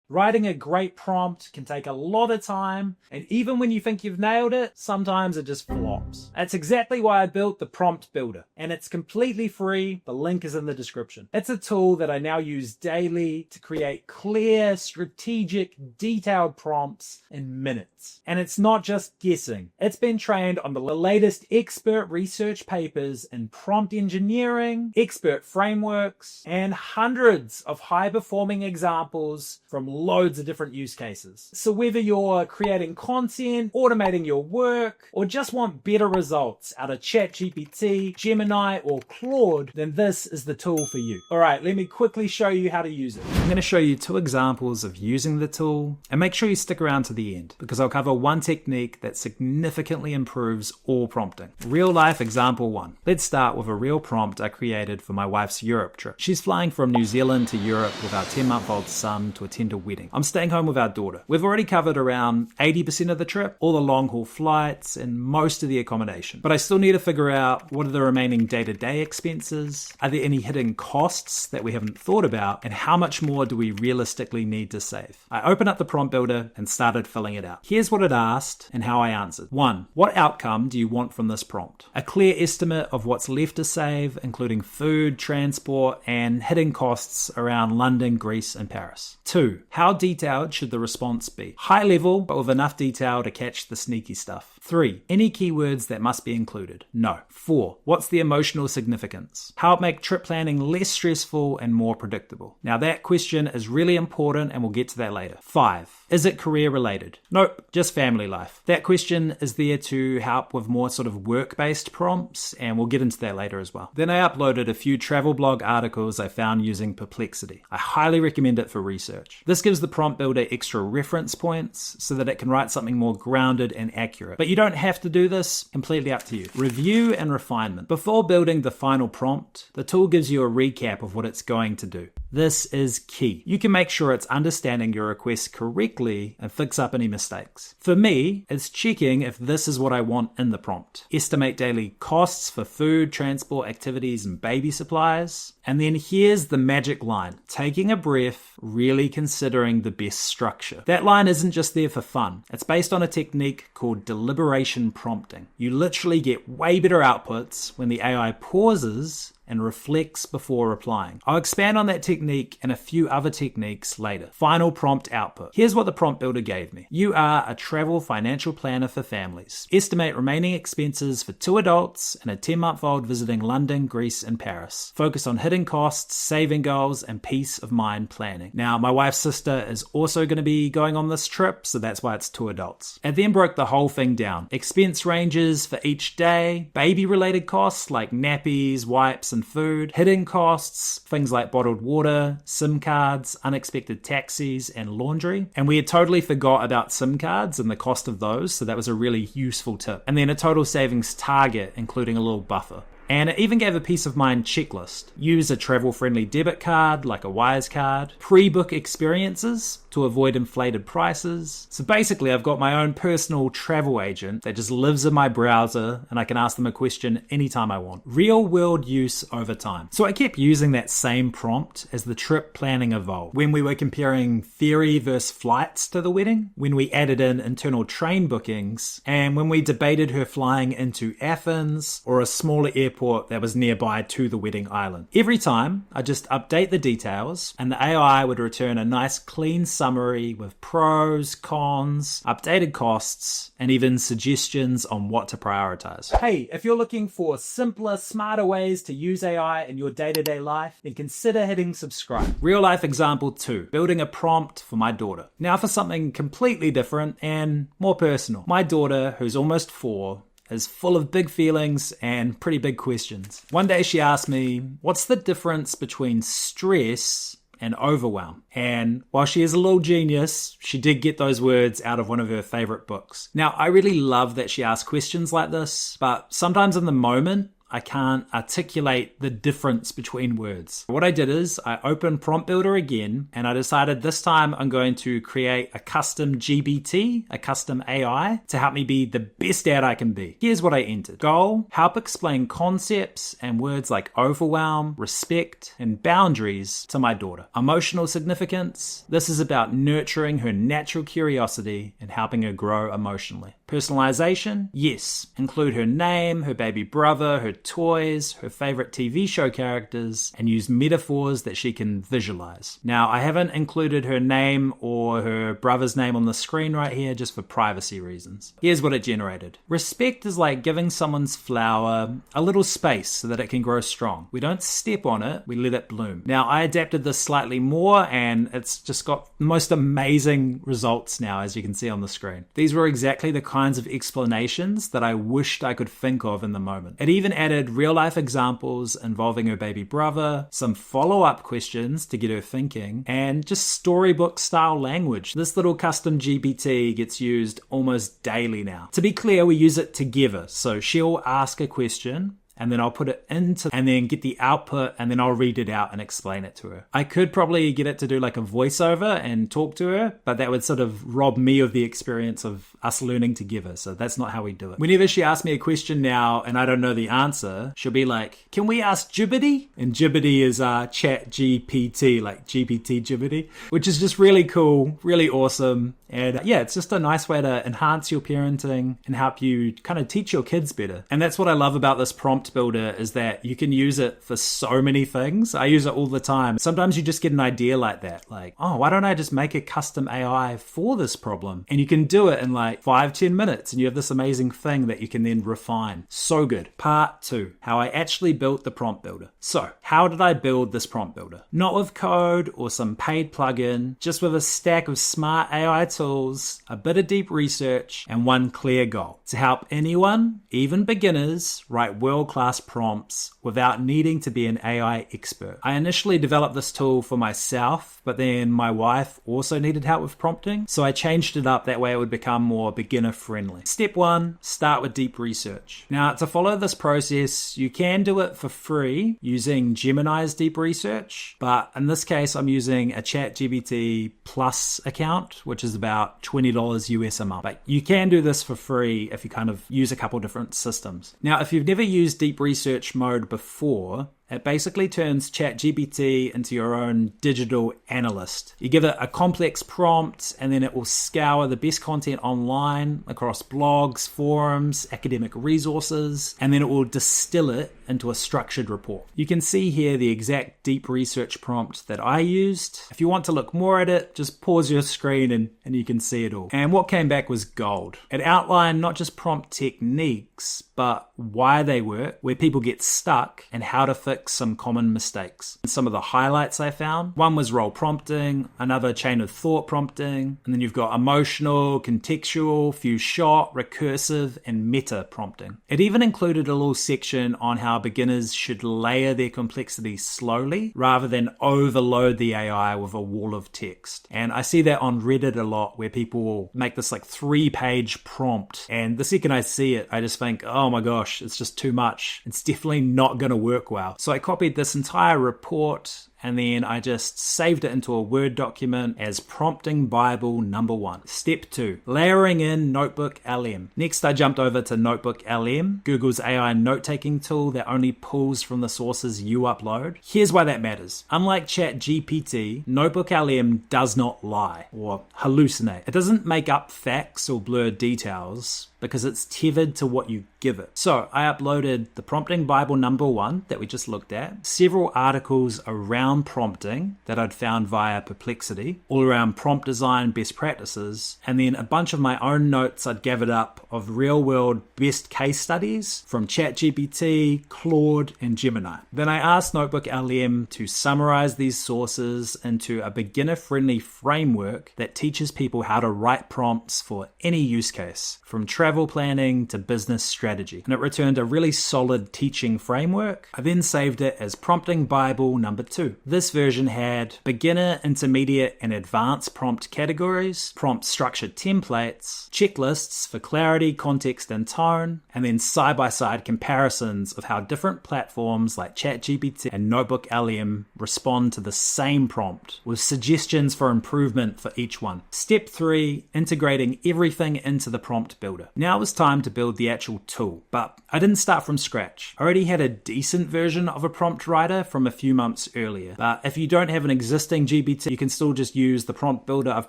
Writing a great prompt can take a lot of time, and even when you think you've nailed it, sometimes it just flops. That's exactly why I built the Prompt Builder, and it's completely free. The link is in the description. It's a tool that I now use daily to create clear, strategic, detailed prompts in minutes. And it's not just guessing. It's been trained on the latest expert research papers in prompt engineering, expert frameworks, and hundreds of high-performing examples from loads of different use cases. So whether you're creating content, automating your work, or just want better results out of ChatGPT, Gemini, or Claude, then this is the tool for you. All right, let me quickly show you how to use it. I'm going to show you 2 examples of using the tool, and make sure you stick around to the end because I'll cover one technique that significantly improves all prompting. Real life example 1. Let's start with a real prompt I created for my wife's Europe trip. She's flying from New Zealand to Europe with our 10-month-old son to attend a wedding. I'm staying home with our daughter. We've already covered around 80% of the trip, all the long haul flights and most of the accommodation. But I still need to figure out what are the remaining day-to-day expenses, are there any hidden costs that we haven't thought about, and how much more do we realistically need to save. I opened up the prompt builder and started filling it out. Here's what it asked and how I answered. 1. What outcome do you want from this prompt? A clear estimate of what's left to save, including food, transport, and hidden costs around London, Greece, and Paris. 2. How detailed should the response be? High level, but with enough detail to catch the sneaky stuff. 3. Any keywords that must be included? No. 4. What's the emotional significance? How it make trip planning less stressful and more predictable? Now that question is really important and we'll get to that later. 5. Is it career related? Nope, just family life. That question is there to help with more sort of work-based prompts, and we'll get into that later as well. Then I uploaded a few travel blog articles I found using Perplexity. I highly recommend it for research. This gives the prompt builder extra reference points so that it can write something more grounded and accurate. But you don't have to do this, completely up to you. Review and refinement. Before building the final prompt, the tool gives you a recap of what it's going to do. This is key. You can make sure it's understanding your request correctly and fix up any mistakes. For me, it's checking if this is what I want in the prompt. Estimate daily costs for food, transport, activities, and baby supplies. And then here's the magic line. Taking a breath, really considering the best structure. That line isn't just there for fun. It's based on a technique called deliberation prompting. You literally get way better outputs when the AI pauses and reflects before replying. I'll expand on that technique and a few other techniques later. Final prompt output. Here's what the prompt builder gave me. You are a travel financial planner for families. Estimate remaining expenses for 2 adults and a 10-month-old visiting London, Greece, and Paris. Focus on hidden costs, saving goals, and peace of mind planning. Now, my wife's sister is also going to be going on this trip, so that's why it's 2 adults. And then broke the whole thing down. Expense ranges for each day, baby-related costs like nappies, wipes, and food, hidden costs, things like bottled water, SIM cards, unexpected taxis, and laundry. And we had totally forgot about SIM cards and the cost of those, so that was a really useful tip. And then a total savings target, including a little buffer. And it even gave a peace of mind checklist. Use a travel-friendly debit card like a Wise card. Pre-book experiences to avoid inflated prices. So basically, I've got my own personal travel agent that just lives in my browser and I can ask them a question anytime I want. Real-world use over time. So I kept using that same prompt as the trip planning evolved. When we were comparing ferry versus flights to the wedding, when we added in internal train bookings, and when we debated her flying into Athens or a smaller airport that was nearby to the wedding island. Every time, I just update the details and the AI would return a nice clean summary with pros, cons, updated costs, and even suggestions on what to prioritize. Hey, if you're looking for simpler, smarter ways to use AI in your day-to-day life, then consider hitting subscribe. Real life example 2, building a prompt for my daughter. Now for something completely different and more personal. My daughter, who's almost 4, is full of big feelings and pretty big questions. One day she asked me, what's the difference between stress and overwhelm? And while she is a little genius, she did get those words out of one of her favorite books. Now, I really love that she asks questions like this, but sometimes in the moment, I can't articulate the difference between words. What I did is I opened Prompt Builder again, and I decided this time I'm going to create a custom GBT, a custom AI, to help me be the best dad I can be. Here's what I entered. Goal: help explain concepts and words like overwhelm, respect, and boundaries to my daughter. Emotional significance: this is about nurturing her natural curiosity and helping her grow emotionally. Personalization: yes, include her name, her baby brother, her toys, her favorite TV show characters, and use metaphors that she can visualize. Now, I haven't included her name or her brother's name on the screen right here just for privacy reasons. Here's what it generated. Respect is like giving someone's flower a little space so that it can grow strong. We don't step on it, we let it bloom. Now, I adapted this slightly more, and it's just got the most amazing results now, as you can see on the screen. These were exactly the kinds of explanations that I wished I could think of in the moment. It even added real-life examples involving her baby brother, some follow-up questions to get her thinking, and just storybook-style language. This little custom GPT gets used almost daily now. To be clear, we use it together, so she'll ask a question, and then I'll put it into, and then get the output, and then I'll read it out and explain it to her. I could probably get it to do like a voiceover and talk to her, but that would sort of rob me of the experience of us learning together, so that's not how we do it. Whenever she asks me a question now and I don't know the answer, she'll be like, can we ask Jibbity? And Jibbity is ChatGPT, like GPT Jibbity, which is just really cool, really awesome. And yeah, it's just a nice way to enhance your parenting and help you kind of teach your kids better. And that's what I love about this prompt builder, is that you can use it for so many things. I use it all the time. Sometimes you just get an idea like that, like, oh, why don't I just make a custom AI for this problem? And you can do it in like 5-10 minutes, and you have this amazing thing that you can then refine. So good. Part 2, how I actually built the prompt builder. So how did I build this prompt builder? Not with code or some paid plugin, just with a stack of smart AI tools, a bit of deep research, and one clear goal: to help anyone, even beginners, write world-class prompts without needing to be an AI expert. I initially developed this tool for myself, but then my wife also needed help with prompting, so I changed it up that way it would become more beginner-friendly. Step 1, start with deep research. Now, to follow this process, you can do it for free using Gemini's deep research, but in this case, I'm using a ChatGPT Plus account, which is about $20 US a month. But you can do this for free if you kind of use a couple different systems. Now, if you've never used deep research mode before, it basically turns ChatGPT into your own digital analyst. You give it a complex prompt, and then it will scour the best content online across blogs, forums, academic resources, and then it will distill it into a structured report. You can see here the exact deep research prompt that I used. If you want to look more at it, just pause your screen and you can see it all. And what came back was gold. It outlined not just prompt techniques, but why they work, where people get stuck, and how to fix some common mistakes. And some of the highlights I found: one was role prompting, another chain of thought prompting, and then you've got emotional, contextual, few shot, recursive, and meta prompting. It even included a little section on how beginners should layer their complexity slowly rather than overload the AI with a wall of text. And I see that on Reddit a lot, where people will make this like 3-page prompt, and the second I see it, I just think, oh my gosh, it's just too much. It's definitely not going to work well. So I copied this entire report, and then I just saved it into a Word document as Prompting Bible number 1. Step 2, layering in Notebook LM. Next, I jumped over to Notebook LM, Google's AI note-taking tool that only pulls from the sources you upload. Here's why that matters. Unlike ChatGPT, Notebook LM does not lie or hallucinate. It doesn't make up facts or blur details, because it's tethered to what you give it. So I uploaded the Prompting Bible number 1 that we just looked at, several articles around prompting that I'd found via Perplexity, all around prompt design best practices, and then a bunch of my own notes I'd gathered up of real-world best case studies from ChatGPT, Claude, and Gemini. Then I asked Notebook LM to summarize these sources into a beginner-friendly framework that teaches people how to write prompts for any use case, from travel planning to business strategy. And it returned a really solid teaching framework. I then saved it as Prompting Bible number 2. 2. This version had beginner, intermediate, and advanced prompt categories, prompt structure templates, checklists for clarity, context, and tone, and then side-by-side comparisons of how different platforms like ChatGPT and NotebookLM respond to the same prompt, with suggestions for improvement for each one. Step 3, integrating everything into the prompt builder. Now it was time to build the actual tool, but I didn't start from scratch. I already had a decent version of a prompt writer from a few months earlier, but if you don't have an existing GPT, you can still just use the prompt builder I've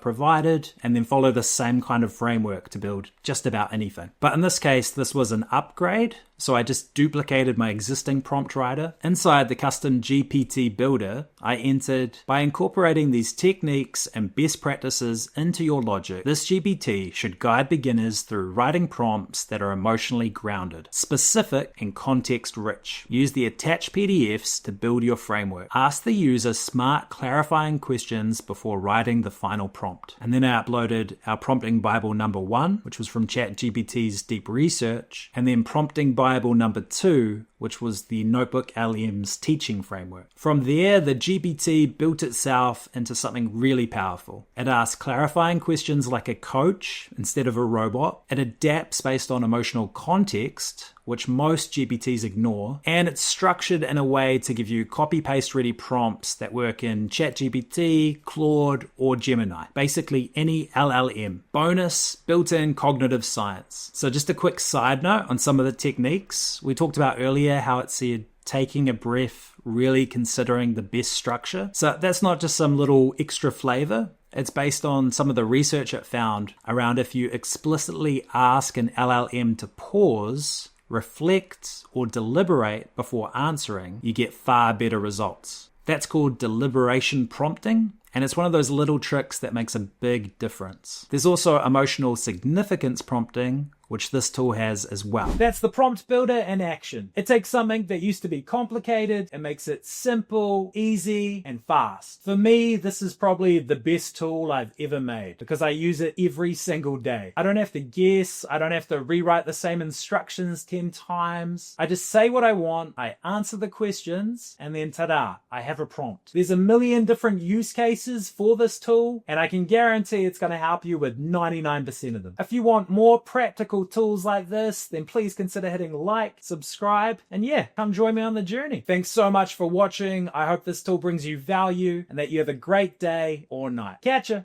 provided and then follow the same kind of framework to build just about anything. But in this case, this was an upgrade, so I just duplicated my existing prompt writer. Inside the custom GPT builder, I entered, by incorporating these techniques and best practices into your logic, this GPT should guide beginners through writing prompts that are emotionally grounded, specific and context-rich. Use the attached PDFs to build your framework. Ask the user smart, clarifying questions before writing the final prompt. And then I uploaded our prompting Bible number 1, which was from ChatGPT's deep research, and then prompting Bible number 2, which was the NotebookLM's teaching framework. From there, the GPT built itself into something really powerful. It asks clarifying questions like a coach instead of a robot. It adapts based on emotional context, which most GPTs ignore, and it's structured in a way to give you copy-paste ready prompts that work in ChatGPT, Claude, or Gemini. Basically any LLM. Bonus, built-in cognitive science. So just a quick side note on some of the techniques. We talked about earlier how it said taking a breath, really considering the best structure. So that's not just some little extra flavor. It's based on some of the research it found around if you explicitly ask an LLM to pause, reflect, or deliberate before answering, you get far better results. That's called deliberation prompting, and it's one of those little tricks that makes a big difference. There's also emotional significance prompting, which this tool has as well. That's the prompt builder in action. It takes something that used to be complicated and makes it simple, easy, and fast. For me, this is probably the best tool I've ever made because I use it every single day. I don't have to guess. I don't have to rewrite the same instructions 10 times. I just say what I want, I answer the questions, and then ta-da, I have a prompt. There's a million different use cases for this tool, and I can guarantee it's going to help you with 99% of them. If you want more practical tools like this, then please consider hitting like, subscribe, and yeah, come join me on the journey. Thanks so much for watching. I hope this tool brings you value and that you have a great day or night. Catch ya!